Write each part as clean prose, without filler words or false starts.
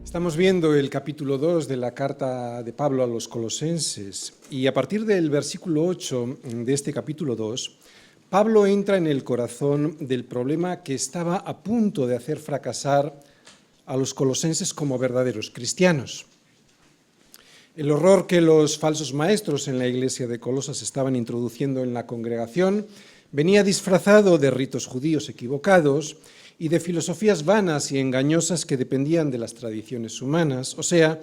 Estamos viendo el capítulo 2 de la carta de Pablo a los Colosenses y a partir del versículo 8 de este capítulo 2, Pablo entra en el corazón del problema que estaba a punto de hacer fracasar a los colosenses como verdaderos cristianos. El horror que los falsos maestros en la iglesia de Colosas estaban introduciendo en la congregación venía disfrazado de ritos judíos equivocados y de filosofías vanas y engañosas que dependían de las tradiciones humanas, o sea,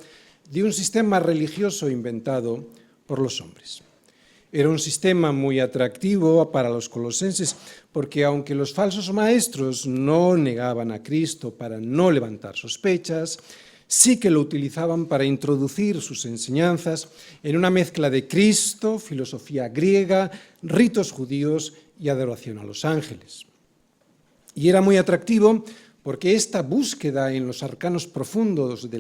de un sistema religioso inventado por los hombres. Era un sistema muy atractivo para los colosenses porque aunque los falsos maestros no negaban a Cristo para no levantar sospechas, sí que lo utilizaban para introducir sus enseñanzas en una mezcla de Cristo, filosofía griega, ritos judíos y adoración a los ángeles. Y era muy atractivo porque esta búsqueda en los arcanos profundos de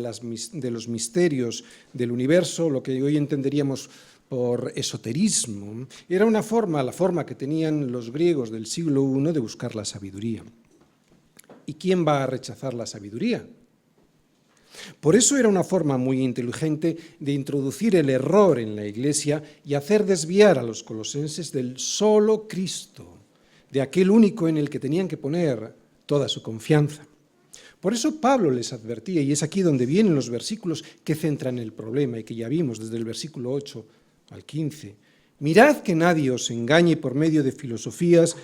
los misterios del universo, lo que hoy entenderíamos por esoterismo, era la forma que tenían los griegos del siglo I de buscar la sabiduría. ¿Y quién va a rechazar la sabiduría? Por eso era una forma muy inteligente de introducir el error en la Iglesia y hacer desviar a los colosenses del solo Cristo, de aquel único en el que tenían que poner toda su confianza. Por eso Pablo les advertía, y es aquí donde vienen los versículos que centran el problema y que ya vimos desde el versículo 8 al 15. Mirad que nadie os engañe por medio de filosofías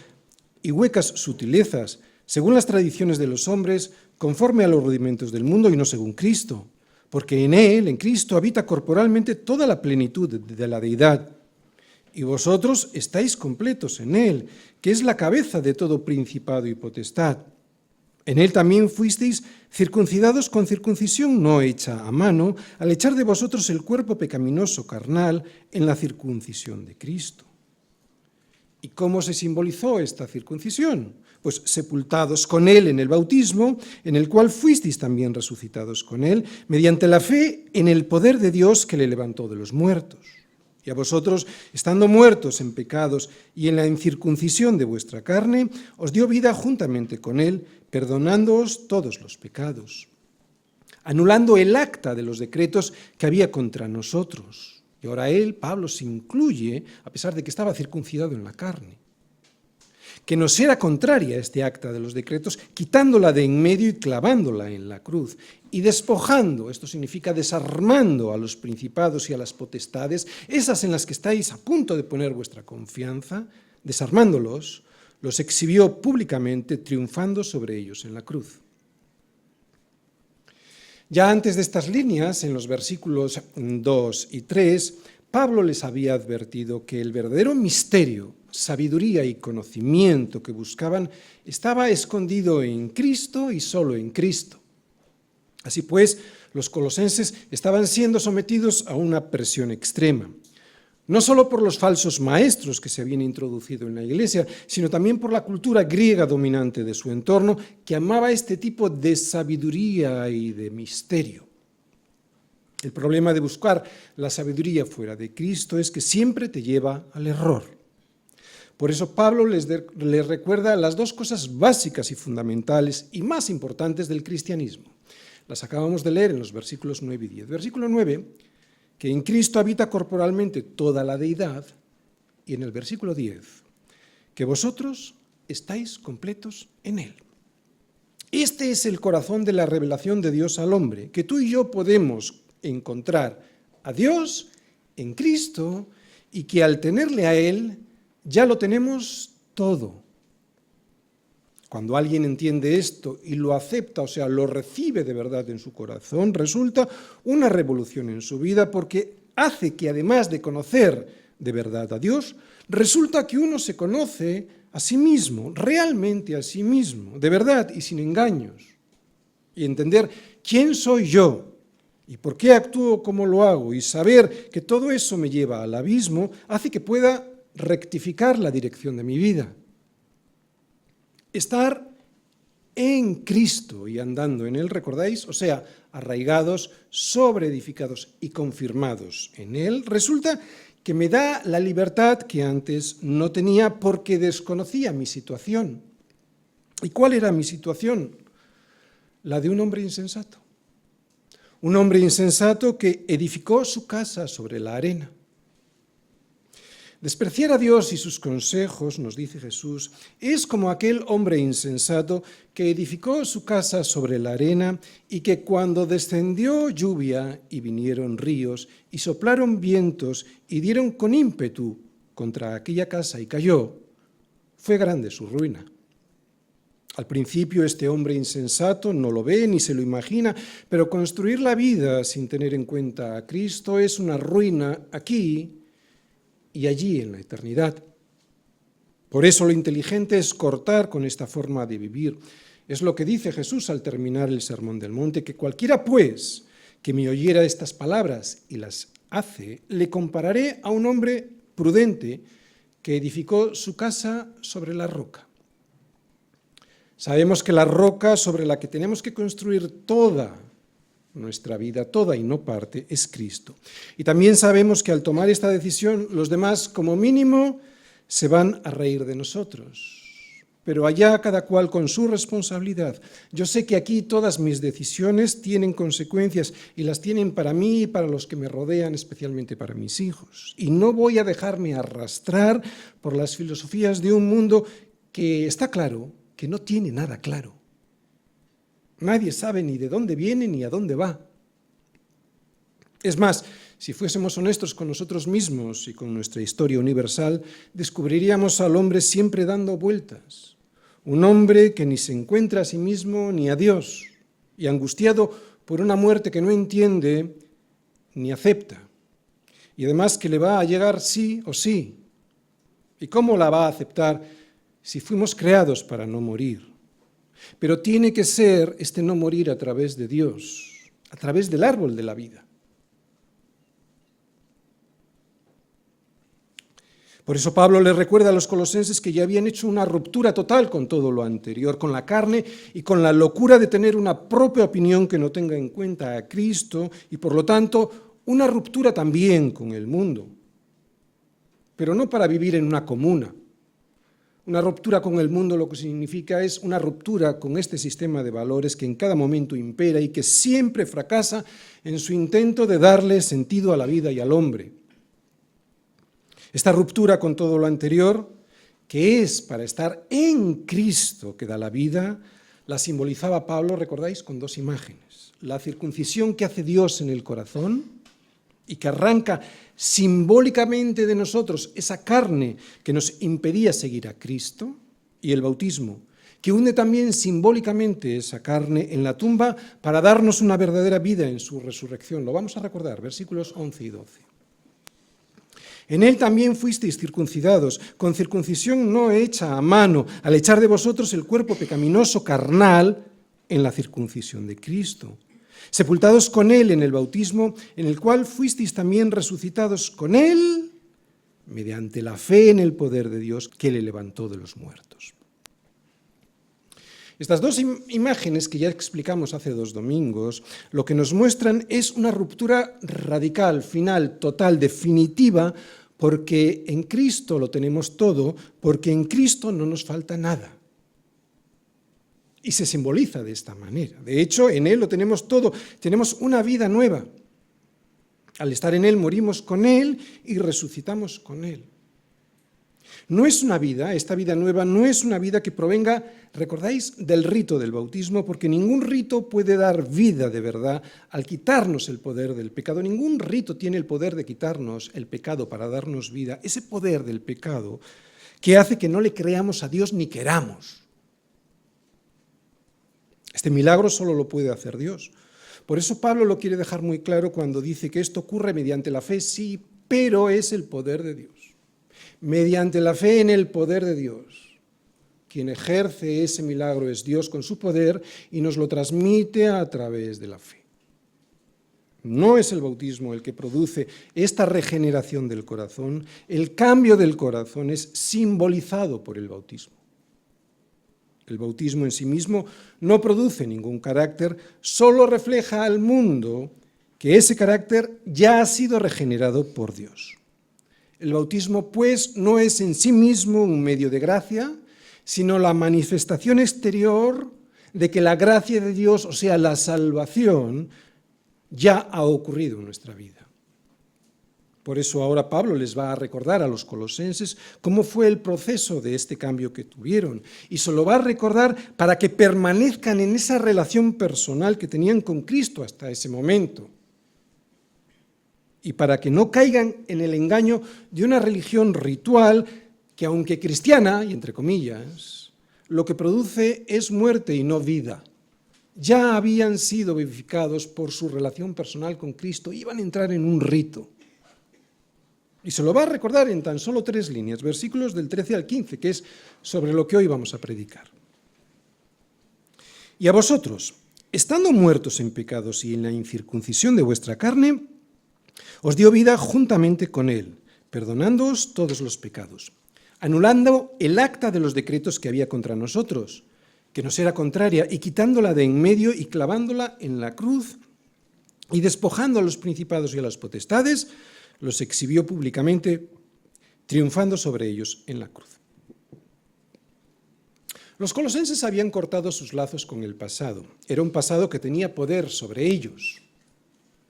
y huecas sutilezas, según las tradiciones de los hombres, conforme a los rudimentos del mundo y no según Cristo, porque en él, en Cristo, habita corporalmente toda la plenitud de la deidad. Y vosotros estáis completos en él, que es la cabeza de todo principado y potestad. En él también fuisteis circuncidados con circuncisión no hecha a mano, al echar de vosotros el cuerpo pecaminoso carnal en la circuncisión de Cristo. ¿Y cómo se simbolizó esta circuncisión? Pues sepultados con él en el bautismo, en el cual fuisteis también resucitados con él, mediante la fe en el poder de Dios que le levantó de los muertos. Y a vosotros, estando muertos en pecados y en la incircuncisión de vuestra carne, os dio vida juntamente con él, perdonándoos todos los pecados, anulando el acta de los decretos que había contra nosotros. Y ahora él, Pablo, se incluye, a pesar de que estaba circuncidado en la carne, que nos era contraria a este acta de los decretos, quitándola de en medio y clavándola en la cruz, y despojando, esto significa desarmando a los principados y a las potestades, esas en las que estáis a punto de poner vuestra confianza, desarmándolos, los exhibió públicamente, triunfando sobre ellos en la cruz. Ya antes de estas líneas, en los versículos 2 y 3, Pablo les había advertido que el verdadero misterio, sabiduría y conocimiento que buscaban estaba escondido en Cristo y solo en Cristo. Así pues, los colosenses estaban siendo sometidos a una presión extrema, no solo por los falsos maestros que se habían introducido en la iglesia, sino también por la cultura griega dominante de su entorno, que amaba este tipo de sabiduría y de misterio. El problema de buscar la sabiduría fuera de Cristo es que siempre te lleva al error. Por eso Pablo les recuerda las dos cosas básicas y fundamentales y más importantes del cristianismo. Las acabamos de leer en los versículos 9 y 10. Versículo 9, que en Cristo habita corporalmente toda la deidad, y en el versículo 10, que vosotros estáis completos en él. Este es el corazón de la revelación de Dios al hombre, que tú y yo podemos encontrar a Dios en Cristo y que al tenerle a él ya lo tenemos todo. Cuando alguien entiende esto y lo acepta, o sea, lo recibe de verdad en su corazón, resulta una revolución en su vida porque hace que además de conocer de verdad a Dios, resulta que uno se conoce a sí mismo, realmente a sí mismo, de verdad y sin engaños. Y entender quién soy yo y por qué actúo como lo hago y saber que todo eso me lleva al abismo hace que pueda rectificar la dirección de mi vida. Estar en Cristo y andando en él, ¿recordáis? O sea, arraigados, sobreedificados y confirmados en él, resulta que me da la libertad que antes no tenía porque desconocía mi situación. ¿Y cuál era mi situación? La de un hombre insensato. un hombre insensato que edificó su casa sobre la arena. Despreciar a Dios y sus consejos, nos dice Jesús, es como aquel hombre insensato que edificó su casa sobre la arena y que cuando descendió lluvia y vinieron ríos y soplaron vientos y dieron con ímpetu contra aquella casa y cayó, fue grande su ruina. Al principio este hombre insensato no lo ve ni se lo imagina, pero construir la vida sin tener en cuenta a Cristo es una ruina aquí y allí en la eternidad. Por eso lo inteligente es cortar con esta forma de vivir. Es lo que dice Jesús al terminar el Sermón del Monte, que cualquiera pues que me oyera estas palabras y las hace, le compararé a un hombre prudente que edificó su casa sobre la roca. Sabemos que la roca sobre la que tenemos que construir toda nuestra vida, toda y no parte, es Cristo. Y también sabemos que al tomar esta decisión, los demás, como mínimo, se van a reír de nosotros. Pero allá cada cual con su responsabilidad. Yo sé que aquí todas mis decisiones tienen consecuencias y las tienen para mí y para los que me rodean, especialmente para mis hijos. Y no voy a dejarme arrastrar por las filosofías de un mundo que está claro, que no tiene nada claro. Nadie sabe ni de dónde viene ni a dónde va. Es más, si fuésemos honestos con nosotros mismos y con nuestra historia universal, descubriríamos al hombre siempre dando vueltas. Un hombre que ni se encuentra a sí mismo ni a Dios, y angustiado por una muerte que no entiende ni acepta. Y además que le va a llegar sí o sí. ¿Y cómo la va a aceptar si fuimos creados para no morir? Pero tiene que ser este no morir a través de Dios, a través del árbol de la vida. Por eso Pablo les recuerda a los colosenses que ya habían hecho una ruptura total con todo lo anterior, con la carne y con la locura de tener una propia opinión que no tenga en cuenta a Cristo y por lo tanto una ruptura también con el mundo, pero no para vivir en una comuna. Una ruptura con el mundo lo que significa es una ruptura con este sistema de valores que en cada momento impera y que siempre fracasa en su intento de darle sentido a la vida y al hombre. Esta ruptura con todo lo anterior, que es para estar en Cristo que da la vida, la simbolizaba Pablo, ¿recordáis?, con dos imágenes. La circuncisión que hace Dios en el corazón y que arranca simbólicamente de nosotros esa carne que nos impedía seguir a Cristo, y el bautismo, que une también simbólicamente esa carne en la tumba para darnos una verdadera vida en su resurrección. Lo vamos a recordar, versículos 11 y 12. En él también fuisteis circuncidados, con circuncisión no hecha a mano, al echar de vosotros el cuerpo pecaminoso carnal en la circuncisión de Cristo, sepultados con él en el bautismo, en el cual fuisteis también resucitados con él, mediante la fe en el poder de Dios que le levantó de los muertos. Estas dos imágenes que ya explicamos hace 2 domingos, lo que nos muestran es una ruptura radical, final, total, definitiva, porque en Cristo lo tenemos todo, porque en Cristo no nos falta nada. Y se simboliza de esta manera. De hecho, en Él lo tenemos todo, tenemos una vida nueva. Al estar en Él morimos con Él y resucitamos con Él. No es una vida, esta vida nueva no es una vida que provenga, ¿recordáis?, del rito del bautismo, porque ningún rito puede dar vida de verdad al quitarnos el poder del pecado. Ningún rito tiene el poder de quitarnos el pecado para darnos vida. Ese poder del pecado que hace que no le creamos a Dios ni queramos. Este milagro solo lo puede hacer Dios. Por eso Pablo lo quiere dejar muy claro cuando dice que esto ocurre mediante la fe, sí, pero es el poder de Dios. Mediante la fe en el poder de Dios. Quien ejerce ese milagro es Dios con su poder y nos lo transmite a través de la fe. No es el bautismo el que produce esta regeneración del corazón, el cambio del corazón es simbolizado por el bautismo. El bautismo en sí mismo no produce ningún carácter, solo refleja al mundo que ese carácter ya ha sido regenerado por Dios. El bautismo, pues, no es en sí mismo un medio de gracia, sino la manifestación exterior de que la gracia de Dios, o sea, la salvación, ya ha ocurrido en nuestra vida. Por eso ahora Pablo les va a recordar a los colosenses cómo fue el proceso de este cambio que tuvieron. Y se lo va a recordar para que permanezcan en esa relación personal que tenían con Cristo hasta ese momento. Y para que no caigan en el engaño de una religión ritual que, aunque cristiana, y entre comillas, lo que produce es muerte y no vida. Ya habían sido vivificados por su relación personal con Cristo, iban a entrar en un rito. Y se lo va a recordar en tan solo 3 líneas, versículos del 13 al 15, que es sobre lo que hoy vamos a predicar. Y a vosotros, estando muertos en pecados y en la incircuncisión de vuestra carne, os dio vida juntamente con él, perdonándoos todos los pecados, anulando el acta de los decretos que había contra nosotros, que nos era contraria, y quitándola de en medio y clavándola en la cruz, y despojando a los principados y a las potestades, los exhibió públicamente, triunfando sobre ellos en la cruz. Los colosenses habían cortado sus lazos con el pasado. Era un pasado que tenía poder sobre ellos.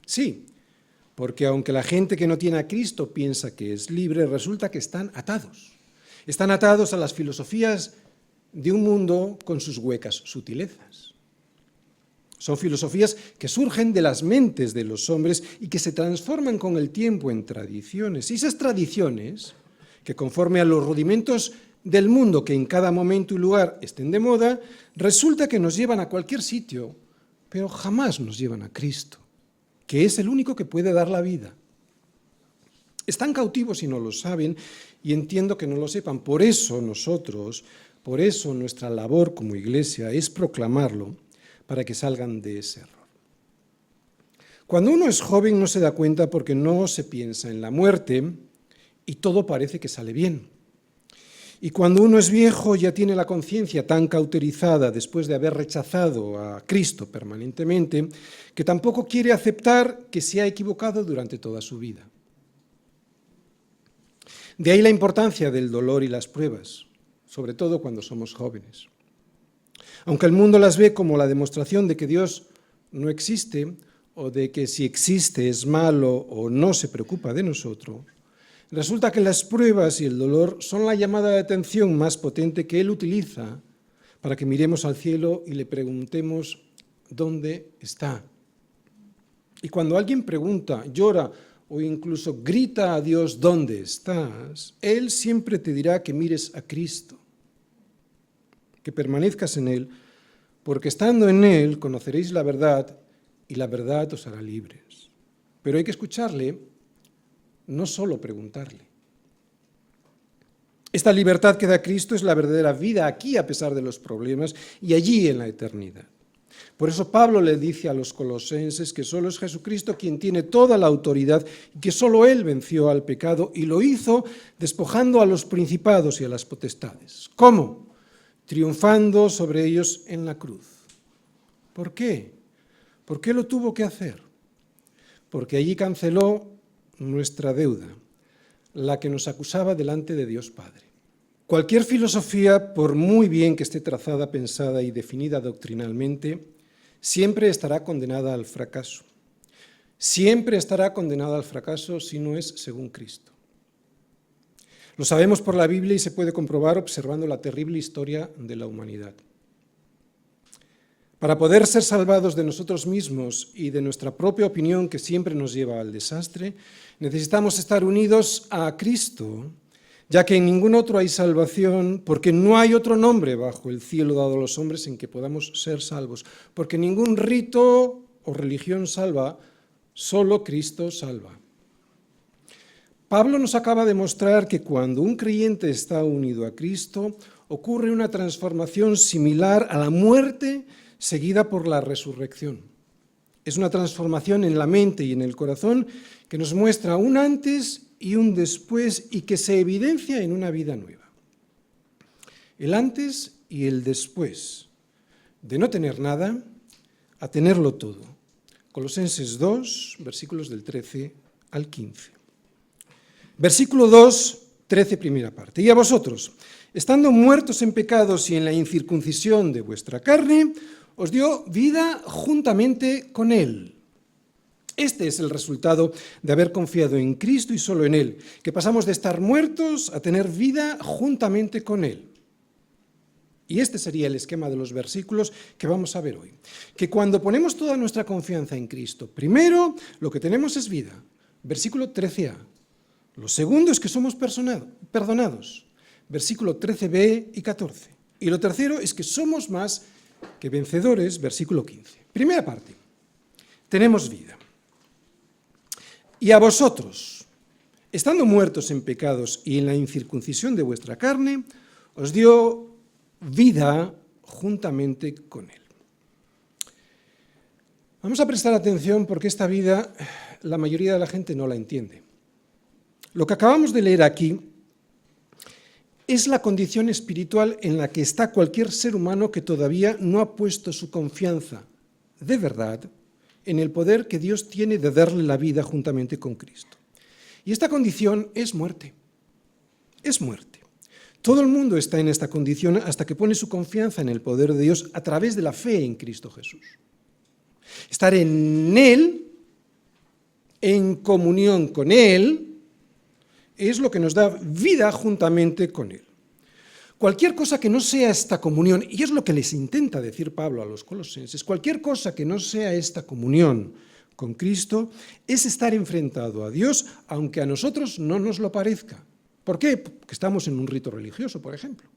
Sí, porque aunque la gente que no tiene a Cristo piensa que es libre, resulta que están atados. Están atados a las filosofías de un mundo con sus huecas sutilezas. Son filosofías que surgen de las mentes de los hombres y que se transforman con el tiempo en tradiciones. Y esas tradiciones, que conforme a los rudimentos del mundo que en cada momento y lugar estén de moda, resulta que nos llevan a cualquier sitio, pero jamás nos llevan a Cristo, que es el único que puede dar la vida. Están cautivos y no lo saben, y entiendo que no lo sepan. Por eso nuestra labor como iglesia es proclamarlo, para que salgan de ese error. Cuando uno es joven no se da cuenta porque no se piensa en la muerte y todo parece que sale bien. Y cuando uno es viejo ya tiene la conciencia tan cauterizada después de haber rechazado a Cristo permanentemente que tampoco quiere aceptar que se ha equivocado durante toda su vida. De ahí la importancia del dolor y las pruebas, sobre todo cuando somos jóvenes. Aunque el mundo las ve como la demostración de que Dios no existe o de que si existe es malo o no se preocupa de nosotros, resulta que las pruebas y el dolor son la llamada de atención más potente que Él utiliza para que miremos al cielo y le preguntemos ¿dónde está? Y cuando alguien pregunta, llora o incluso grita a Dios ¿dónde estás?, Él siempre te dirá que mires a Cristo, que permanezcas en Él, porque estando en Él conoceréis la verdad y la verdad os hará libres. Pero hay que escucharle, no solo preguntarle. Esta libertad que da Cristo es la verdadera vida aquí a pesar de los problemas y allí en la eternidad. Por eso Pablo le dice a los colosenses que solo es Jesucristo quien tiene toda la autoridad y que solo Él venció al pecado y lo hizo despojando a los principados y a las potestades. ¿Cómo? Triunfando sobre ellos en la cruz. ¿Por qué? ¿Por qué lo tuvo que hacer? Porque allí canceló nuestra deuda, la que nos acusaba delante de Dios Padre. Cualquier filosofía, por muy bien que esté trazada, pensada y definida doctrinalmente, siempre estará condenada al fracaso. Siempre estará condenada al fracaso si no es según Cristo. Lo sabemos por la Biblia y se puede comprobar observando la terrible historia de la humanidad. Para poder ser salvados de nosotros mismos y de nuestra propia opinión que siempre nos lleva al desastre, necesitamos estar unidos a Cristo, ya que en ningún otro hay salvación, porque no hay otro nombre bajo el cielo dado a los hombres en que podamos ser salvos, porque ningún rito o religión salva, solo Cristo salva. Pablo nos acaba de mostrar que cuando un creyente está unido a Cristo, ocurre una transformación similar a la muerte seguida por la resurrección. Es una transformación en la mente y en el corazón que nos muestra un antes y un después y que se evidencia en una vida nueva. El antes y el después de no tener nada a tenerlo todo. Colosenses 2, versículos del 13 al 15. Versículo 2, 13, primera parte. Y a vosotros, estando muertos en pecados y en la incircuncisión de vuestra carne, os dio vida juntamente con Él. Este es el resultado de haber confiado en Cristo y solo en Él, que pasamos de estar muertos a tener vida juntamente con Él. Y este sería el esquema de los versículos que vamos a ver hoy. Que cuando ponemos toda nuestra confianza en Cristo, primero lo que tenemos es vida. Versículo 13a. Lo segundo es que somos perdonados. Versículo 13b y 14. Y lo tercero es que somos más que vencedores. Versículo 15. Primera parte. Tenemos vida. Y a vosotros, estando muertos en pecados y en la incircuncisión de vuestra carne, os dio vida juntamente con Él. Vamos a prestar atención porque esta vida la mayoría de la gente no la entiende. Lo que acabamos de leer aquí es la condición espiritual en la que está cualquier ser humano que todavía no ha puesto su confianza de verdad en el poder que Dios tiene de darle la vida juntamente con Cristo. Y esta condición es muerte. Es muerte. Todo el mundo está en esta condición hasta que pone su confianza en el poder de Dios a través de la fe en Cristo Jesús. Estar en Él, en comunión con Él, es lo que nos da vida juntamente con Él. Cualquier cosa que no sea esta comunión, y es lo que les intenta decir Pablo a los colosenses, cualquier cosa que no sea esta comunión con Cristo es estar enfrentado a Dios, aunque a nosotros no nos lo parezca. ¿Por qué? Porque estamos en un rito religioso, por ejemplo.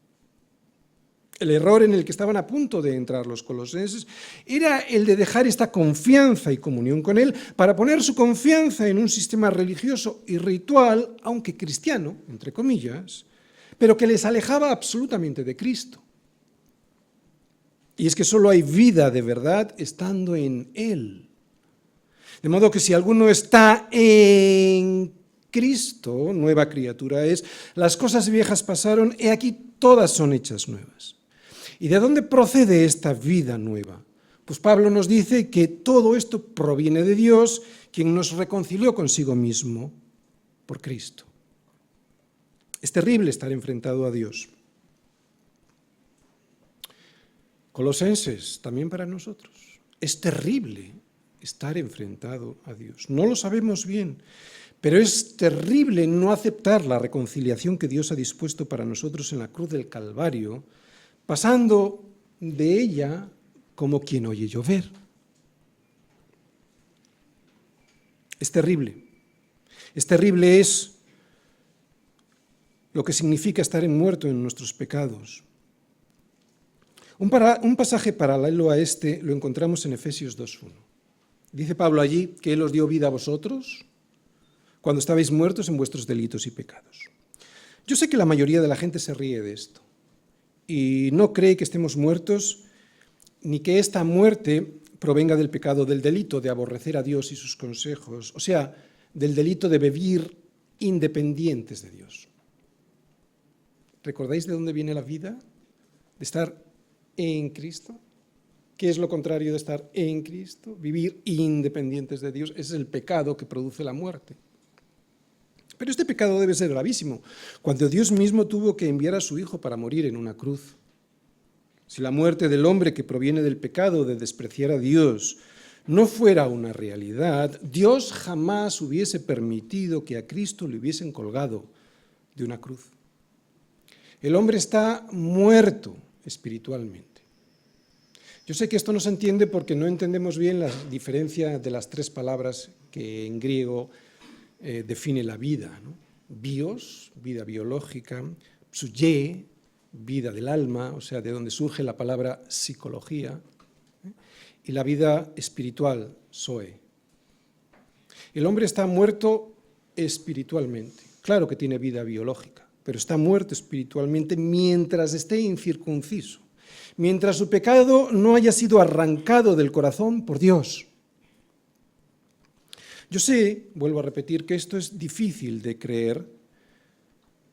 El error en el que estaban a punto de entrar los colosenses era el de dejar esta confianza y comunión con Él para poner su confianza en un sistema religioso y ritual, aunque cristiano, entre comillas, pero que les alejaba absolutamente de Cristo. Y es que solo hay vida de verdad estando en Él. De modo que si alguno está en Cristo, nueva criatura es, las cosas viejas pasaron, he aquí todas son hechas nuevas. ¿Y de dónde procede esta vida nueva? Pues Pablo nos dice que todo esto proviene de Dios, quien nos reconcilió consigo mismo por Cristo. Es terrible estar enfrentado a Dios. Colosenses, también para nosotros. Es terrible estar enfrentado a Dios. No lo sabemos bien, pero es terrible no aceptar la reconciliación que Dios ha dispuesto para nosotros en la cruz del Calvario, pasando de ella como quien oye llover. Es terrible. Es terrible es lo que significa estar muerto en nuestros pecados. Un pasaje paralelo a este lo encontramos en Efesios 2:1. Dice Pablo allí que Él os dio vida a vosotros cuando estabais muertos en vuestros delitos y pecados. Yo sé que la mayoría de la gente se ríe de esto y no cree que estemos muertos ni que esta muerte provenga del pecado del delito de aborrecer a Dios y sus consejos, o sea, del delito de vivir independientes de Dios. ¿Recordáis de dónde viene la vida? De estar en Cristo. ¿Qué es lo contrario de estar en Cristo? Vivir independientes de Dios. Ese es el pecado que produce la muerte. Pero este pecado debe ser gravísimo, cuando Dios mismo tuvo que enviar a su Hijo para morir en una cruz. Si la muerte del hombre que proviene del pecado de despreciar a Dios no fuera una realidad, Dios jamás hubiese permitido que a Cristo le hubiesen colgado de una cruz. El hombre está muerto espiritualmente. Yo sé que esto no se entiende porque no entendemos bien la diferencia de las tres palabras que en griego define la vida, ¿no? Bios, vida biológica, psuye, vida del alma, o sea, de donde surge la palabra psicología, y la vida espiritual, zoe. El hombre está muerto espiritualmente. Claro que tiene vida biológica, pero está muerto espiritualmente mientras esté incircunciso, mientras su pecado no haya sido arrancado del corazón por Dios. Yo sé, vuelvo a repetir, que esto es difícil de creer,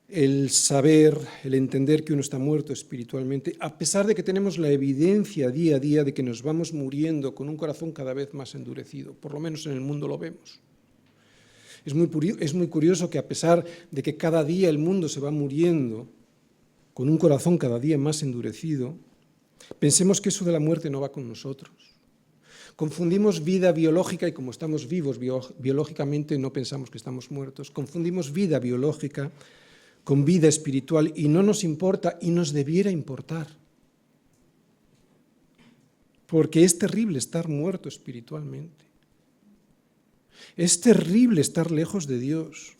el saber, el entender que uno está muerto espiritualmente, a pesar de que tenemos la evidencia día a día de que nos vamos muriendo con un corazón cada vez más endurecido, por lo menos en el mundo lo vemos. Es muy curioso que a pesar de que cada día el mundo se va muriendo con un corazón cada día más endurecido, pensemos que eso de la muerte no va con nosotros. Confundimos vida biológica y como estamos vivos biológicamente no pensamos que estamos muertos. Confundimos vida biológica con vida espiritual y no nos importa y nos debiera importar. Porque es terrible estar muerto espiritualmente. Es terrible estar lejos de Dios.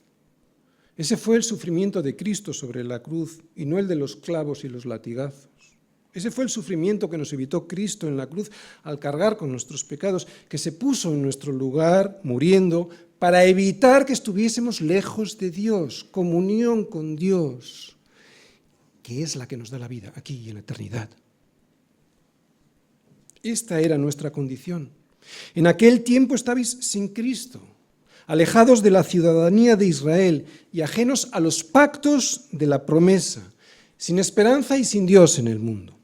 Ese fue el sufrimiento de Cristo sobre la cruz y no el de los clavos y los latigazos. Ese fue el sufrimiento que nos evitó Cristo en la cruz al cargar con nuestros pecados, que se puso en nuestro lugar muriendo para evitar que estuviésemos lejos de Dios, comunión con Dios, que es la que nos da la vida aquí y en la eternidad. Esta era nuestra condición. En aquel tiempo estabais sin Cristo, alejados de la ciudadanía de Israel y ajenos a los pactos de la promesa, sin esperanza y sin Dios en el mundo.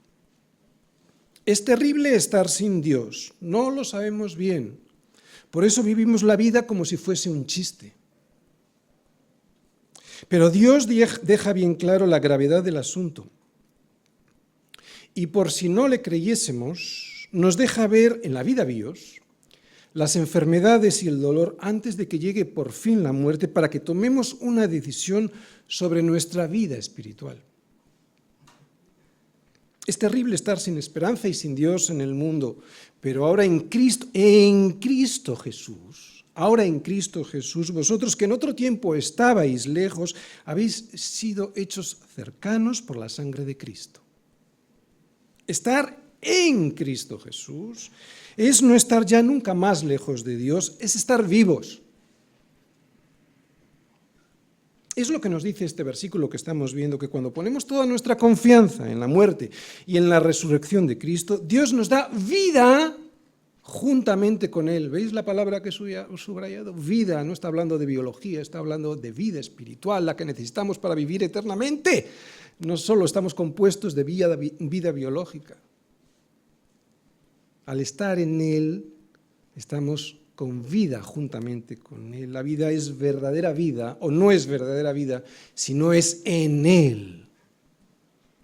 Es terrible estar sin Dios, no lo sabemos bien. Por eso vivimos la vida como si fuese un chiste. Pero Dios deja bien claro la gravedad del asunto. Y por si no le creyésemos, nos deja ver en la vida bios las enfermedades y el dolor antes de que llegue por fin la muerte para que tomemos una decisión sobre nuestra vida espiritual. Es terrible estar sin esperanza y sin Dios en el mundo, pero ahora en Cristo Jesús, vosotros que en otro tiempo estabais lejos, habéis sido hechos cercanos por la sangre de Cristo. Estar en Cristo Jesús es no estar ya nunca más lejos de Dios, es estar vivos. Es lo que nos dice este versículo que estamos viendo, que cuando ponemos toda nuestra confianza en la muerte y en la resurrección de Cristo, Dios nos da vida juntamente con Él. ¿Veis la palabra que he subrayado? Vida, no está hablando de biología, está hablando de vida espiritual, la que necesitamos para vivir eternamente. No solo estamos compuestos de vida biológica. Al estar en Él, estamos con vida juntamente con Él. La vida es verdadera vida, o no es verdadera vida, si no es en Él.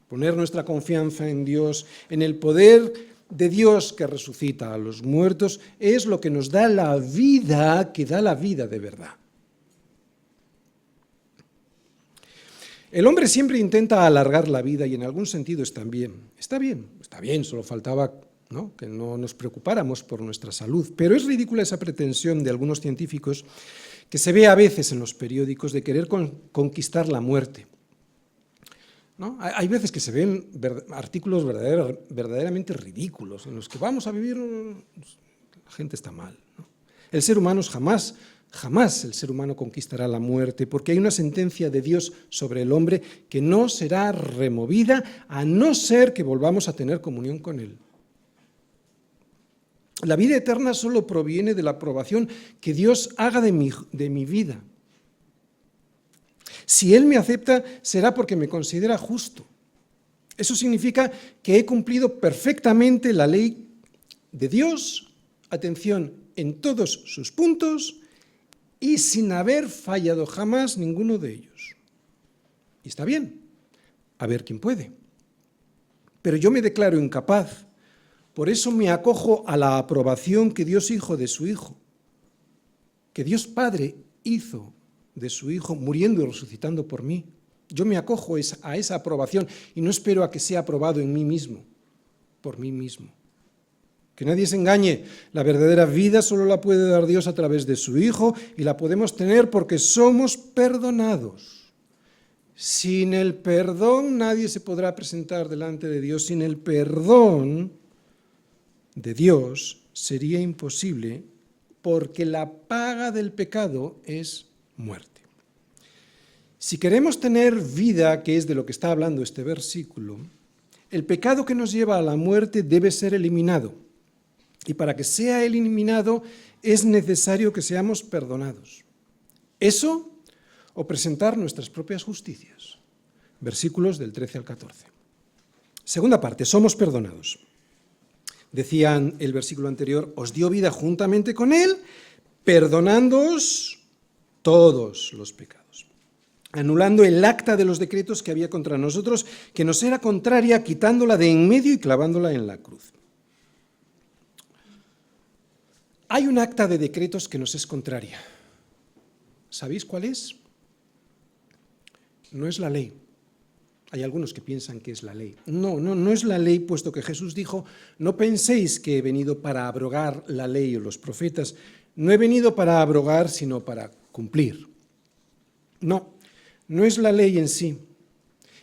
Poner nuestra confianza en Dios, en el poder de Dios que resucita a los muertos, es lo que nos da la vida, que da la vida de verdad. El hombre siempre intenta alargar la vida y en algún sentido está bien, solo faltaba que no nos preocupáramos por nuestra salud. Pero es ridícula esa pretensión de algunos científicos que se ve a veces en los periódicos de querer conquistar la muerte. ¿No? Hay veces que se ven artículos verdaderamente ridículos en los que vamos a vivir, la gente está mal, ¿no? El ser humano jamás el ser humano conquistará la muerte, porque hay una sentencia de Dios sobre el hombre que no será removida a no ser que volvamos a tener comunión con Él. La vida eterna solo proviene de la aprobación que Dios haga de mi vida. Si Él me acepta, será porque me considera justo. Eso significa que he cumplido perfectamente la ley de Dios, atención, en todos sus puntos y sin haber fallado jamás ninguno de ellos. Y está bien, a ver quién puede. Pero yo me declaro incapaz. Por eso me acojo a la aprobación que Dios Hijo de su Hijo, que Dios Padre hizo de su Hijo, muriendo y resucitando por mí. Yo me acojo a esa aprobación y no espero a que sea aprobado en mí mismo, por mí mismo. Que nadie se engañe, la verdadera vida solo la puede dar Dios a través de su Hijo y la podemos tener porque somos perdonados. Sin el perdón nadie se podrá presentar delante de Dios. Sin el perdón de Dios sería imposible porque la paga del pecado es muerte. Si queremos tener vida, que es de lo que está hablando este versículo, el pecado que nos lleva a la muerte debe ser eliminado. Y para que sea eliminado es necesario que seamos perdonados. Eso o presentar nuestras propias justicias. Versículos del 13 al 14. Segunda parte, somos perdonados. Decían el versículo anterior, os dio vida juntamente con Él, perdonándoos todos los pecados, anulando el acta de los decretos que había contra nosotros, que nos era contraria, quitándola de en medio y clavándola en la cruz. Hay un acta de decretos que nos es contraria. ¿Sabéis cuál es? No es la ley. Hay algunos que piensan que es la ley. No es la ley, puesto que Jesús dijo, no penséis que he venido para abrogar la ley o los profetas. No he venido para abrogar, sino para cumplir. No es la ley en sí.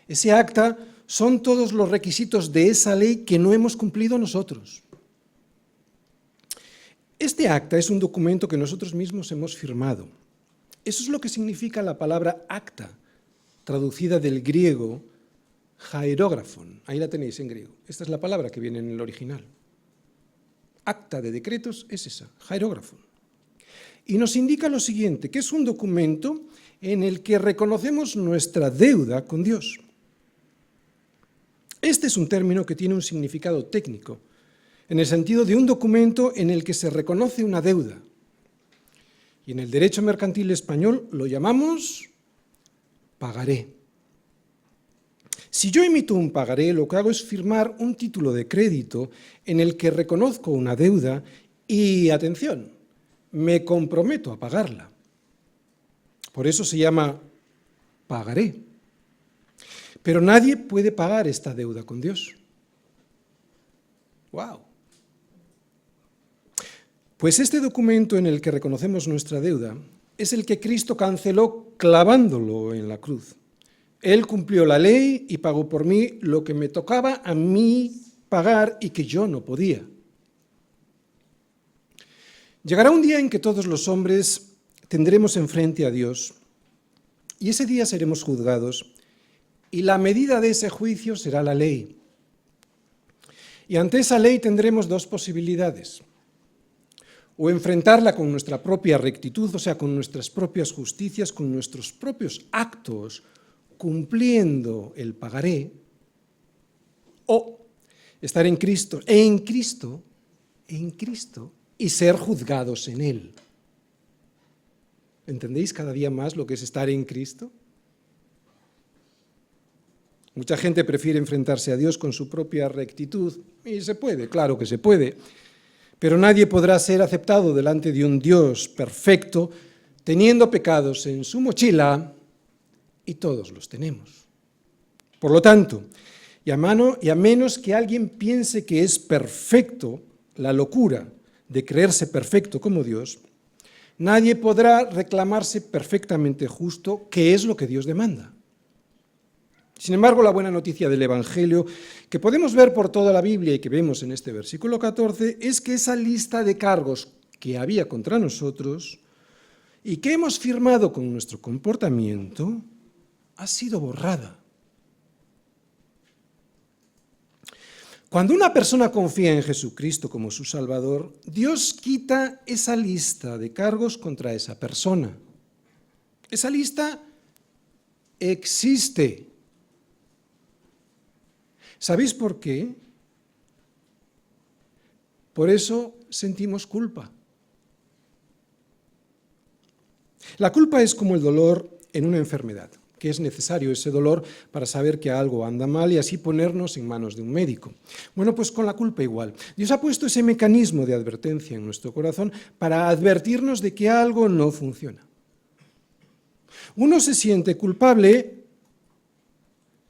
Ese acta son todos los requisitos de esa ley que no hemos cumplido nosotros. Este acta es un documento que nosotros mismos hemos firmado. Eso es lo que significa la palabra acta, traducida del griego hierógrafon. Ahí la tenéis en griego. Esta es la palabra que viene en el original. Acta de decretos es esa, hierógrafon. Y nos indica lo siguiente, que es un documento en el que reconocemos nuestra deuda con Dios. Este es un término que tiene un significado técnico, en el sentido de un documento en el que se reconoce una deuda. Y en el derecho mercantil español lo llamamos pagaré. Si yo emito un pagaré, lo que hago es firmar un título de crédito en el que reconozco una deuda y, atención, me comprometo a pagarla. Por eso se llama pagaré. Pero nadie puede pagar esta deuda con Dios. ¡Wow! Pues este documento en el que reconocemos nuestra deuda es el que Cristo canceló clavándolo en la cruz. Él cumplió la ley y pagó por mí lo que me tocaba a mí pagar y que yo no podía. Llegará un día en que todos los hombres tendremos enfrente a Dios y ese día seremos juzgados y la medida de ese juicio será la ley. Y ante esa ley tendremos dos posibilidades. O enfrentarla con nuestra propia rectitud, o sea, con nuestras propias justicias, con nuestros propios actos, cumpliendo el pagaré, o estar en Cristo, y ser juzgados en Él. ¿Entendéis cada día más lo que es estar en Cristo? Mucha gente prefiere enfrentarse a Dios con su propia rectitud, y se puede, claro que se puede, pero nadie podrá ser aceptado delante de un Dios perfecto teniendo pecados en su mochila, y todos los tenemos. Por lo tanto, y a menos que alguien piense que es perfecto, la locura de creerse perfecto como Dios, nadie podrá reclamarse perfectamente justo, que es lo que Dios demanda. Sin embargo, la buena noticia del Evangelio, que podemos ver por toda la Biblia y que vemos en este versículo 14, es que esa lista de cargos que había contra nosotros y que hemos firmado con nuestro comportamiento, ha sido borrada. Cuando una persona confía en Jesucristo como su Salvador, Dios quita esa lista de cargos contra esa persona. Esa lista existe. ¿Sabéis por qué? Por eso sentimos culpa. La culpa es como el dolor en una enfermedad, que es necesario ese dolor para saber que algo anda mal y así ponernos en manos de un médico. Bueno, pues con la culpa igual. Dios ha puesto ese mecanismo de advertencia en nuestro corazón para advertirnos de que algo no funciona. Uno se siente culpable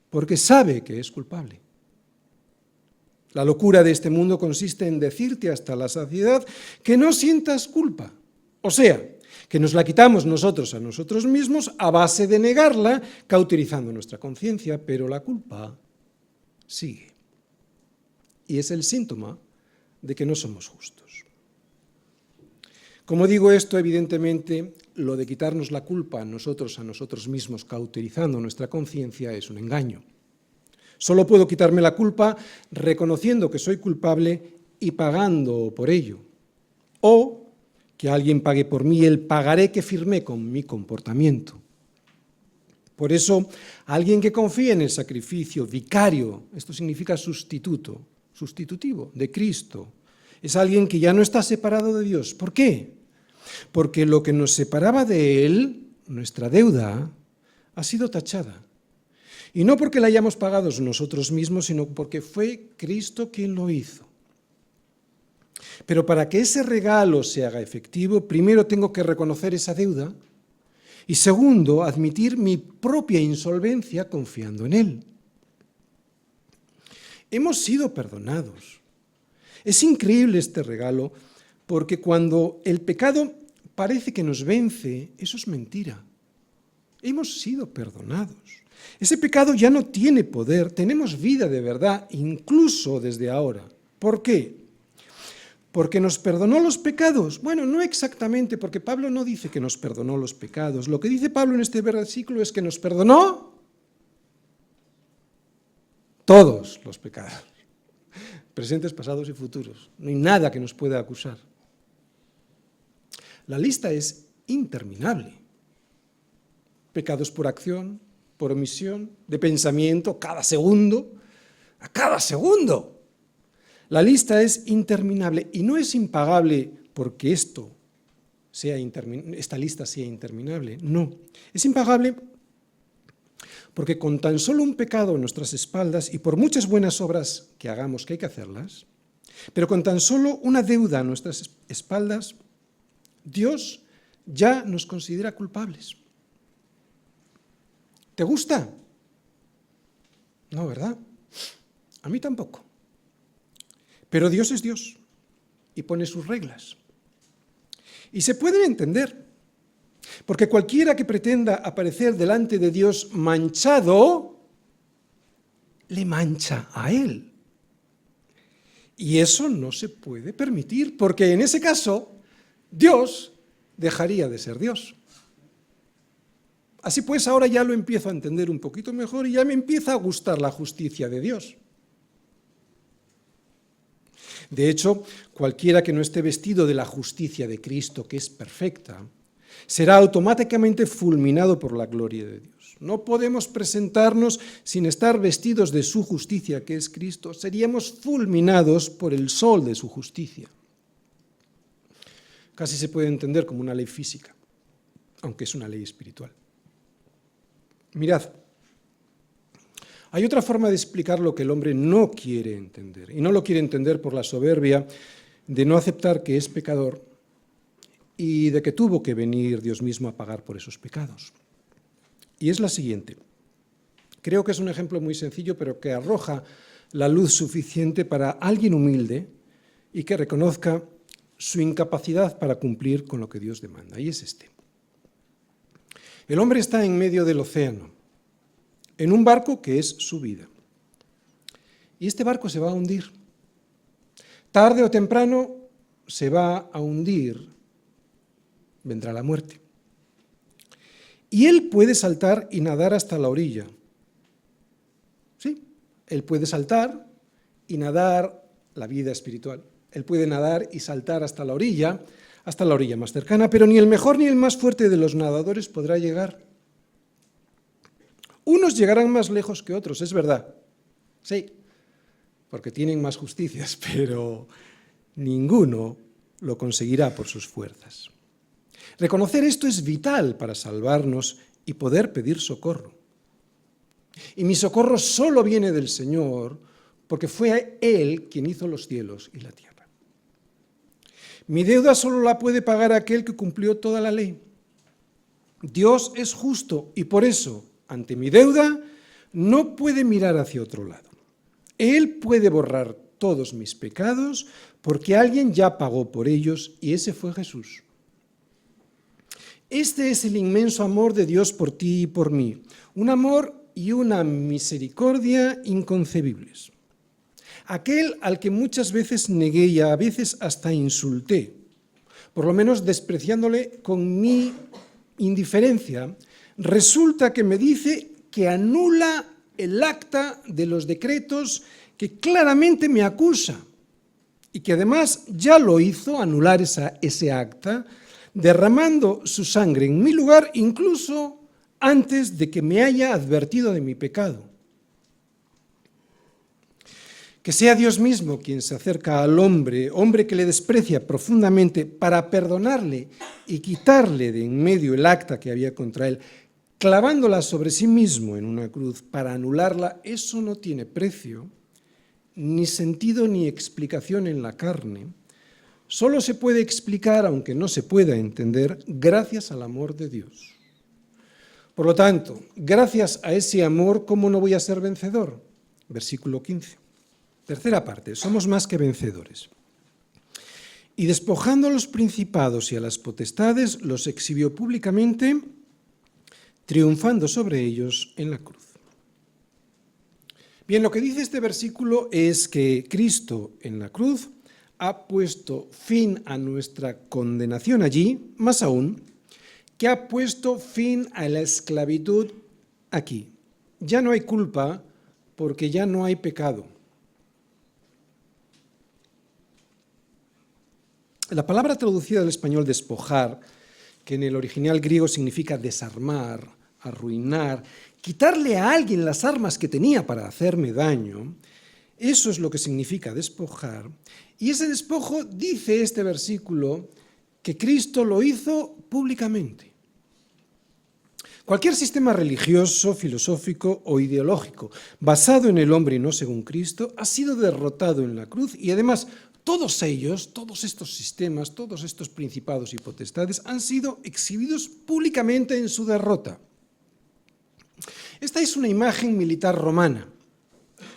porque sabe que es culpable. La locura de este mundo consiste en decirte hasta la saciedad que no sientas culpa. O sea, que nos la quitamos nosotros a nosotros mismos a base de negarla, cauterizando nuestra conciencia, pero la culpa sigue. Y es el síntoma de que no somos justos. Como digo esto, evidentemente, lo de quitarnos la culpa a nosotros mismos, cauterizando nuestra conciencia, es un engaño. Solo puedo quitarme la culpa reconociendo que soy culpable y pagando por ello. O que alguien pague por mí el pagaré que firmé con mi comportamiento. Por eso, alguien que confía en el sacrificio vicario, esto significa sustitutivo, de Cristo, es alguien que ya no está separado de Dios. ¿Por qué? Porque lo que nos separaba de Él, nuestra deuda, ha sido tachada. Y no porque la hayamos pagado nosotros mismos, sino porque fue Cristo quien lo hizo. Pero para que ese regalo se haga efectivo, primero tengo que reconocer esa deuda y segundo, admitir mi propia insolvencia confiando en Él. Hemos sido perdonados. Es increíble este regalo porque cuando el pecado parece que nos vence, eso es mentira. Hemos sido perdonados. Ese pecado ya no tiene poder, tenemos vida de verdad, incluso desde ahora. ¿Por qué? ¿Porque nos perdonó los pecados? Bueno, no exactamente, porque Pablo no dice que nos perdonó los pecados. Lo que dice Pablo en este versículo es que nos perdonó todos los pecados, presentes, pasados y futuros. No hay nada que nos pueda acusar. La lista es interminable. Pecados por acción, por omisión, de pensamiento, a cada segundo. La lista es interminable y no es impagable porque esta lista sea interminable, no. Es impagable porque con tan solo un pecado en nuestras espaldas y por muchas buenas obras que hagamos, que hay que hacerlas, pero con tan solo una deuda a nuestras espaldas, Dios ya nos considera culpables. ¿Te gusta? No, ¿verdad? A mí tampoco. Pero Dios es Dios y pone sus reglas. Y se pueden entender, porque cualquiera que pretenda aparecer delante de Dios manchado, le mancha a Él. Y eso no se puede permitir, porque en ese caso, Dios dejaría de ser Dios. Así pues, ahora ya lo empiezo a entender un poquito mejor y ya me empieza a gustar la justicia de Dios. De hecho, cualquiera que no esté vestido de la justicia de Cristo, que es perfecta, será automáticamente fulminado por la gloria de Dios. No podemos presentarnos sin estar vestidos de su justicia, que es Cristo. Seríamos fulminados por el sol de su justicia. Casi se puede entender como una ley física, aunque es una ley espiritual. Mirad, hay otra forma de explicar lo que el hombre no quiere entender, y no lo quiere entender por la soberbia de no aceptar que es pecador y de que tuvo que venir Dios mismo a pagar por esos pecados. Y es la siguiente. Creo que es un ejemplo muy sencillo, pero que arroja la luz suficiente para alguien humilde y que reconozca su incapacidad para cumplir con lo que Dios demanda, y es este. El hombre está en medio del océano, en un barco que es su vida. Y este barco se va a hundir. Tarde o temprano se va a hundir, vendrá la muerte. Y él puede saltar y nadar hasta la orilla. Sí, él puede saltar y nadar la vida espiritual. Él puede nadar y saltar hasta la orilla más cercana, pero ni el mejor ni el más fuerte de los nadadores podrá llegar. Unos llegarán más lejos que otros, es verdad. Sí, porque tienen más justicias, pero ninguno lo conseguirá por sus fuerzas. Reconocer esto es vital para salvarnos y poder pedir socorro. Y mi socorro solo viene del Señor, porque fue Él quien hizo los cielos y la tierra. Mi deuda solo la puede pagar aquel que cumplió toda la ley. Dios es justo y por eso, ante mi deuda, no puede mirar hacia otro lado. Él puede borrar todos mis pecados porque alguien ya pagó por ellos y ese fue Jesús. Este es el inmenso amor de Dios por ti y por mí, un amor y una misericordia inconcebibles. Aquel al que muchas veces negué y a veces hasta insulté, por lo menos despreciándole con mi indiferencia, resulta que me dice que anula el acta de los decretos que claramente me acusa y que además ya lo hizo anular ese acta, derramando su sangre en mi lugar incluso antes de que me haya advertido de mi pecado. Que sea Dios mismo quien se acerca al hombre que le desprecia profundamente, para perdonarle y quitarle de en medio el acta que había contra él, clavándola sobre sí mismo en una cruz para anularla, eso no tiene precio, ni sentido ni explicación en la carne, solo se puede explicar, aunque no se pueda entender, gracias al amor de Dios. Por lo tanto, gracias a ese amor, ¿cómo no voy a ser vencedor? Versículo 15. Tercera parte, somos más que vencedores. Y despojando a los principados y a las potestades, los exhibió públicamente, triunfando sobre ellos en la cruz. Bien, lo que dice este versículo es que Cristo en la cruz ha puesto fin a nuestra condenación allí, más aún, que ha puesto fin a la esclavitud aquí. Ya no hay culpa porque ya no hay pecado. La palabra traducida al español despojar, que en el original griego significa desarmar, arruinar, quitarle a alguien las armas que tenía para hacerme daño, eso es lo que significa despojar. Y ese despojo, dice este versículo, que Cristo lo hizo públicamente. Cualquier sistema religioso, filosófico o ideológico basado en el hombre y no según Cristo ha sido derrotado en la cruz y además todos ellos, todos estos sistemas, todos estos principados y potestades han sido exhibidos públicamente en su derrota. Esta es una imagen militar romana.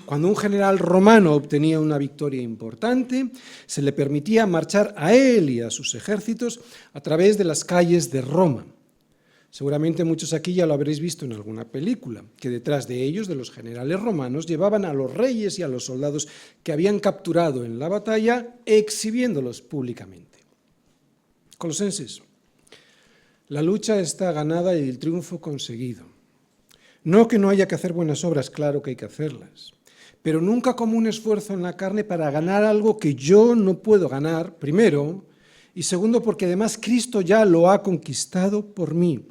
Cuando un general romano obtenía una victoria importante, se le permitía marchar a él y a sus ejércitos a través de las calles de Roma. Seguramente muchos aquí ya lo habréis visto en alguna película, que detrás de ellos, de los generales romanos, llevaban a los reyes y a los soldados que habían capturado en la batalla, exhibiéndolos públicamente. Colosenses, la lucha está ganada y el triunfo conseguido. No que no haya que hacer buenas obras, claro que hay que hacerlas, pero nunca como un esfuerzo en la carne para ganar algo que yo no puedo ganar, primero, y segundo, porque además Cristo ya lo ha conquistado por mí.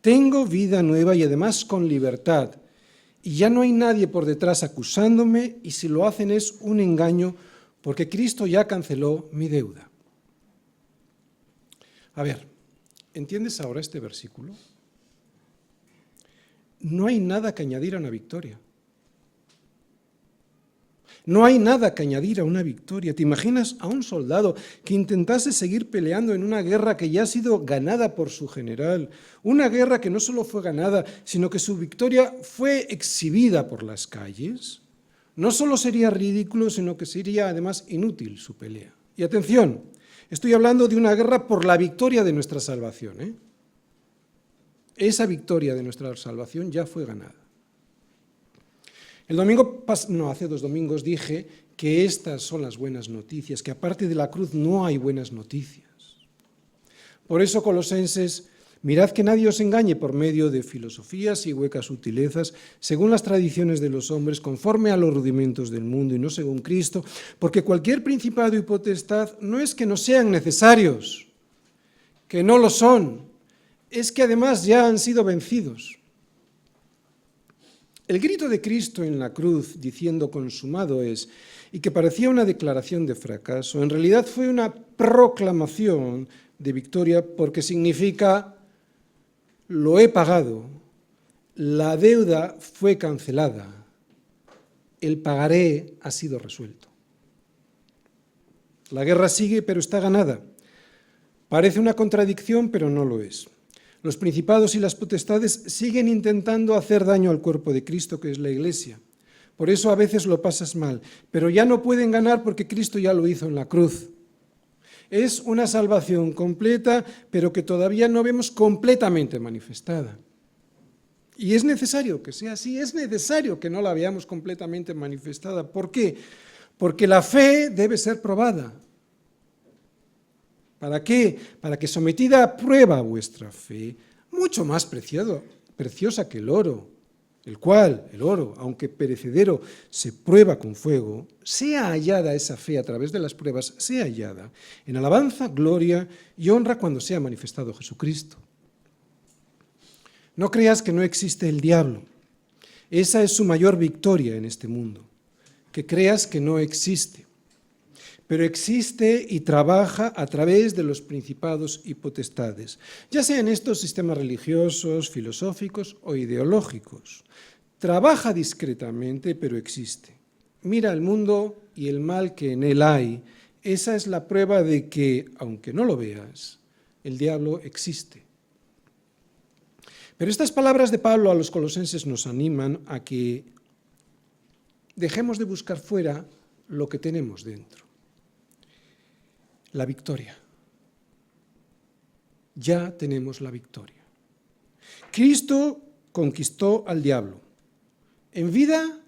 Tengo vida nueva y además con libertad, y ya no hay nadie por detrás acusándome, y si lo hacen es un engaño, porque Cristo ya canceló mi deuda. A ver, ¿entiendes ahora este versículo? No hay nada que añadir a una victoria. No hay nada que añadir a una victoria. ¿Te imaginas a un soldado que intentase seguir peleando en una guerra que ya ha sido ganada por su general? Una guerra que no solo fue ganada, sino que su victoria fue exhibida por las calles. No solo sería ridículo, sino que sería además inútil su pelea. Y atención, estoy hablando de una guerra por la victoria de nuestra salvación, ¿eh? Esa victoria de nuestra salvación ya fue ganada. Hace 2 domingos dije que estas son las buenas noticias, que aparte de la cruz no hay buenas noticias. Por eso, Colosenses, mirad que nadie os engañe por medio de filosofías y huecas sutilezas, según las tradiciones de los hombres, conforme a los rudimentos del mundo y no según Cristo, porque cualquier principado y potestad no es que no sean necesarios, que no lo son, es que además ya han sido vencidos. El grito de Cristo en la cruz diciendo consumado es, y que parecía una declaración de fracaso, en realidad fue una proclamación de victoria porque significa lo he pagado, la deuda fue cancelada, el pagaré ha sido resuelto. La guerra sigue pero está ganada. Parece una contradicción pero no lo es. Los principados y las potestades siguen intentando hacer daño al cuerpo de Cristo, que es la Iglesia. Por eso a veces lo pasas mal, pero ya no pueden ganar porque Cristo ya lo hizo en la cruz. Es una salvación completa, pero que todavía no vemos completamente manifestada. Y es necesario que sea así, es necesario que no la veamos completamente manifestada. ¿Por qué? Porque la fe debe ser probada. ¿Para qué? Para que sometida a prueba vuestra fe, mucho más preciosa que el oro, el cual, el oro, aunque perecedero, se prueba con fuego, sea hallada esa fe a través de las pruebas, sea hallada en alabanza, gloria y honra cuando sea manifestado Jesucristo. No creas que no existe el diablo. Esa es su mayor victoria en este mundo, que creas que no existe. Pero existe y trabaja a través de los principados y potestades, ya sean estos sistemas religiosos, filosóficos o ideológicos. Trabaja discretamente, pero existe. Mira el mundo y el mal que en él hay, Esa es la prueba de que, aunque no lo veas, el diablo existe. Pero estas palabras de Pablo a los colosenses nos animan a que dejemos de buscar fuera lo que tenemos dentro. La victoria. Ya tenemos la victoria. Cristo conquistó al diablo. En vida,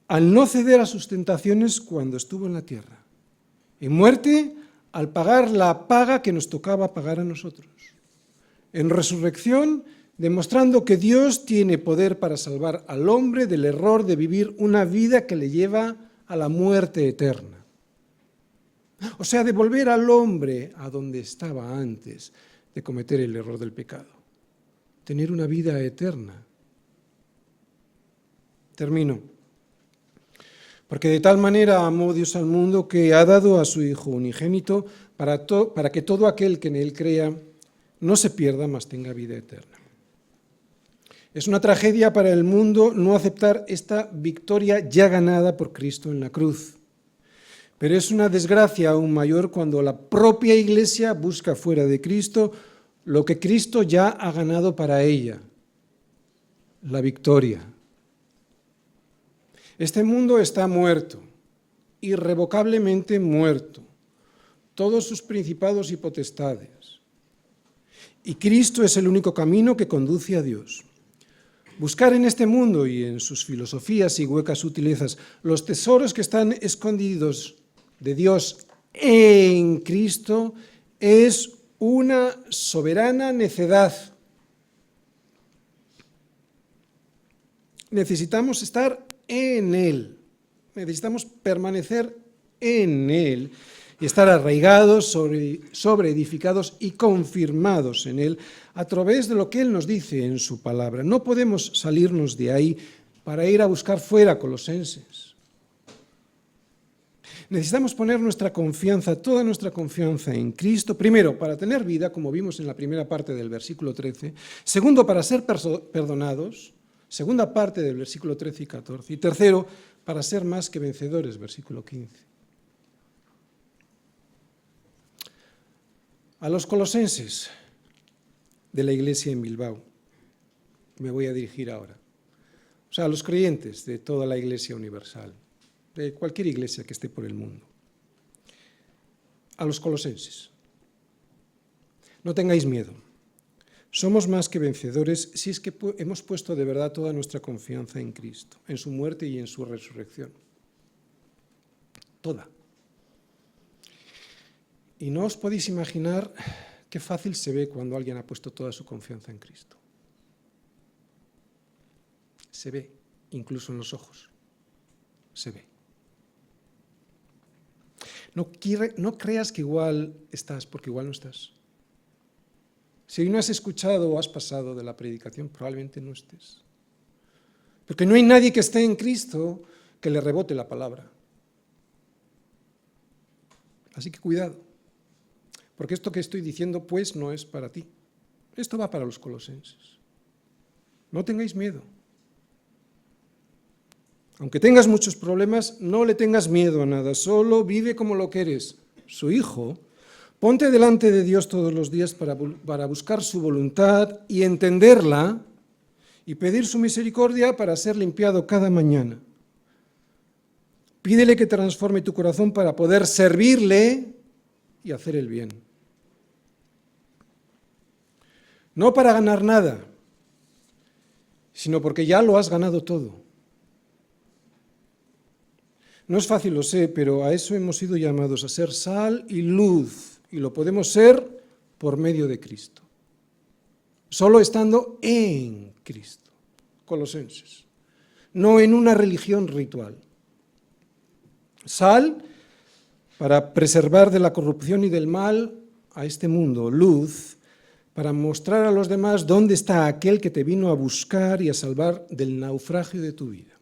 al no ceder a sus tentaciones cuando estuvo en la tierra. En muerte, al pagar la paga que nos tocaba pagar a nosotros. En resurrección, demostrando que Dios tiene poder para salvar al hombre del error de vivir una vida que le lleva a la muerte eterna. O sea, de volver al hombre a donde estaba antes de cometer el error del pecado. Tener una vida eterna. Termino. Porque de tal manera amó Dios al mundo que ha dado a su Hijo unigénito para que todo aquel que en él crea no se pierda, mas tenga vida eterna. Es una tragedia para el mundo no aceptar esta victoria ya ganada por Cristo en la cruz. Pero es una desgracia aún mayor cuando la propia Iglesia busca fuera de Cristo lo que Cristo ya ha ganado para ella, la victoria. Este mundo está muerto, irrevocablemente muerto, todos sus principados y potestades. Y Cristo es el único camino que conduce a Dios. Buscar en este mundo y en sus filosofías y huecas sutilezas los tesoros que están escondidos de Dios en Cristo es una soberana necedad. Necesitamos estar en Él, necesitamos permanecer en Él y estar arraigados, sobre edificados y confirmados en Él a través de lo que Él nos dice en su palabra. No podemos salirnos de ahí para ir a buscar fuera Colosenses. Necesitamos poner nuestra confianza, toda nuestra confianza en Cristo, primero, para tener vida, como vimos en la primera parte del versículo 13, segundo, para ser perdonados, segunda parte del versículo 13 y 14, y tercero, para ser más que vencedores, versículo 15. A los colosenses de la iglesia en Bilbao me voy a dirigir ahora. O sea, a los creyentes de toda la iglesia universal, de cualquier iglesia que esté por el mundo. A los colosenses. No tengáis miedo. Somos más que vencedores si es que hemos puesto de verdad toda nuestra confianza en Cristo, en su muerte y en su resurrección. Toda. Y no os podéis imaginar qué fácil se ve cuando alguien ha puesto toda su confianza en Cristo. Se ve, incluso en los ojos. Se ve. No creas que igual estás, porque igual no estás. Si hoy no has escuchado o has pasado de la predicación, probablemente no estés. Porque no hay nadie que esté en Cristo que le rebote la palabra. Así que cuidado, porque esto que estoy diciendo pues no es para ti. Esto va para los colosenses. No tengáis miedo. Aunque tengas muchos problemas, no le tengas miedo a nada, solo vive como lo que eres, su hijo. Ponte delante de Dios todos los días para buscar su voluntad y entenderla y pedir su misericordia para ser limpiado cada mañana. Pídele que transforme tu corazón para poder servirle y hacer el bien. No para ganar nada, sino porque ya lo has ganado todo. No es fácil, lo sé, pero a eso hemos sido llamados, a ser sal y luz, y lo podemos ser por medio de Cristo. Solo estando en Cristo, Colosenses, no en una religión ritual. Sal para preservar de la corrupción y del mal a este mundo, luz para mostrar a los demás dónde está aquel que te vino a buscar y a salvar del naufragio de tu vida.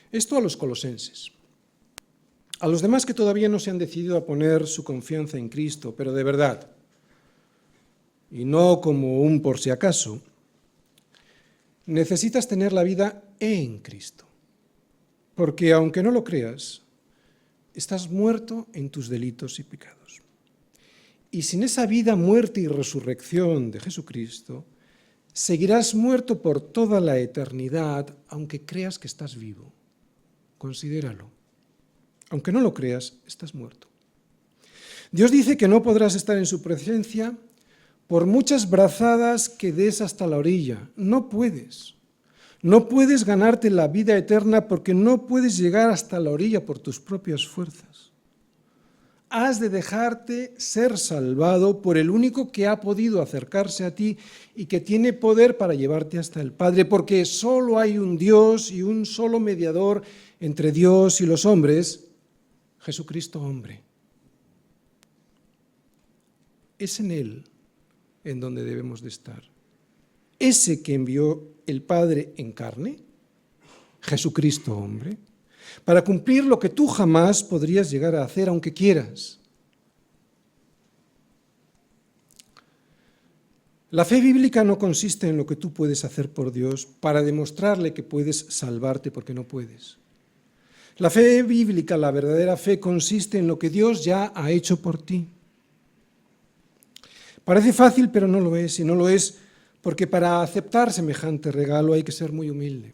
Esto a los colosenses. A los demás que todavía no se han decidido a poner su confianza en Cristo, pero de verdad, y no como un por si acaso, necesitas tener la vida en Cristo. Porque aunque no lo creas, estás muerto en tus delitos y pecados. Y sin esa vida, muerte y resurrección de Jesucristo, seguirás muerto por toda la eternidad, aunque creas que estás vivo. Considéralo. Aunque no lo creas, estás muerto. Dios dice que no podrás estar en su presencia por muchas brazadas que des hasta la orilla. No puedes. No puedes ganarte la vida eterna porque no puedes llegar hasta la orilla por tus propias fuerzas. Has de dejarte ser salvado por el único que ha podido acercarse a ti y que tiene poder para llevarte hasta el Padre, porque solo hay un Dios y un solo mediador entre Dios y los hombres, Jesucristo hombre. Es en Él en donde debemos de estar. Ese que envió el Padre en carne, Jesucristo hombre, para cumplir lo que tú jamás podrías llegar a hacer aunque quieras. La fe bíblica no consiste en lo que tú puedes hacer por Dios para demostrarle que puedes salvarte porque no puedes. La fe bíblica, la verdadera fe, consiste en lo que Dios ya ha hecho por ti. Parece fácil, pero no lo es, y no lo es porque para aceptar semejante regalo hay que ser muy humilde.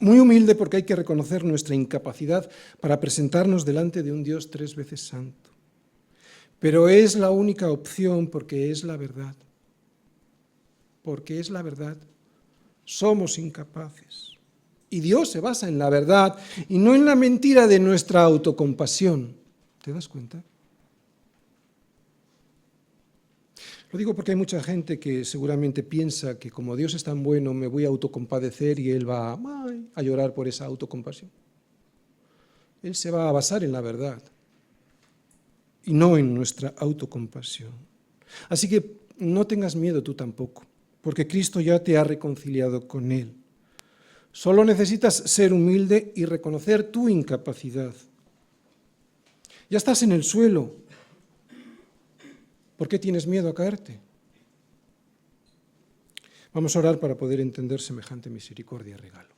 Muy humilde porque hay que reconocer nuestra incapacidad para presentarnos delante de un Dios 3 veces santo. Pero es la única opción porque es la verdad. Porque es la verdad. Somos incapaces. Y Dios se basa en la verdad y no en la mentira de nuestra autocompasión. ¿Te das cuenta? Lo digo porque hay mucha gente que seguramente piensa que como Dios es tan bueno me voy a autocompadecer y Él va a llorar por esa autocompasión. Él se va a basar en la verdad y no en nuestra autocompasión. Así que no tengas miedo tú tampoco, porque Cristo ya te ha reconciliado con Él. Solo necesitas ser humilde y reconocer tu incapacidad. Ya estás en el suelo. ¿Por qué tienes miedo a caerte? Vamos a orar para poder entender semejante misericordia y regalo.